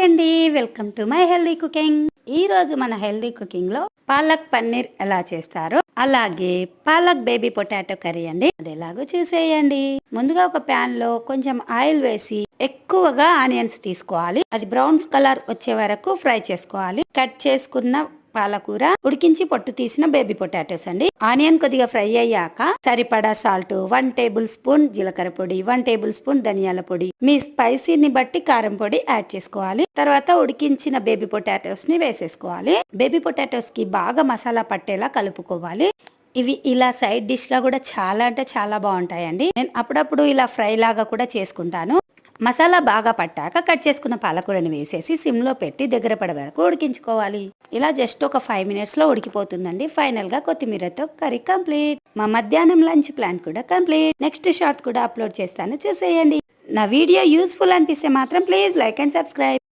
అండి, welcome to my healthy cooking. ఈ రోజు మన హెల్దీ కుకింగ్ లో పాలక్ పన్నీర్ ఎలా చేస్తారో, అలాగే పాలక్ బేబీ పొటాటో కర్రీ అండి, అది ఎలాగో చూసేయండి. ముందుగా ఒక ప్యాన్ లో కొంచెం ఆయిల్ వేసి ఎక్కువగా ఆనియన్స్ తీసుకోవాలి. అది బ్రౌన్ కలర్ వచ్చే వరకు ఫ్రై చేసుకోవాలి. కట్ చేసుకున్న పాలకూర, ఉడికించి పొట్టు తీసిన బేబీ పొటాటోస్ అండి. ఆనియన్ కొద్దిగా ఫ్రై అయ్యాక సరిపడా సాల్ట్, 1 టేబుల్ స్పూన్ జీలకర్ర పొడి, 1 టేబుల్ స్పూన్ ధనియాల పొడి, మీ స్పైసీని బట్టి కారం పొడి యాడ్ చేసుకోవాలి. తర్వాత ఉడికించిన బేబీ పొటాటోస్ ని వేసేసుకోవాలి. బేబీ పొటాటోస్ కి బాగా మసాలా పట్టేలా కలుపుకోవాలి. ఇవి ఇలా సైడ్ డిష్ గా కూడా చాలా అంటే చాలా బాగుంటాయండి. నేను అప్పుడప్పుడు ఇలా ఫ్రై లాగా కూడా చేసుకుంటాను. మసాలా బాగా పట్టాక కట్ చేసుకున్న పాలకూరని వేసేసి సిమ్ లో పెట్టి దగ్గర పడే వరకు ఉడికించుకోవాలి. ఇలా జస్ట్ ఒక 5 మినిట్స్ లో ఉడికిపోతుందండి. ఫైనల్ గా కొత్తిమీరతో కర్రీ కంప్లీట్. మా మధ్యాహ్నం లంచ్ ప్లాన్ కూడా కంప్లీట్. నెక్స్ట్ షార్ట్ కూడా అప్లోడ్ చేస్తాను, చూసేయండి. నా వీడియో యూస్ఫుల్ అనిపిస్తే మాత్రం ప్లీజ్ లైక్ అండ్ సబ్స్క్రైబ్.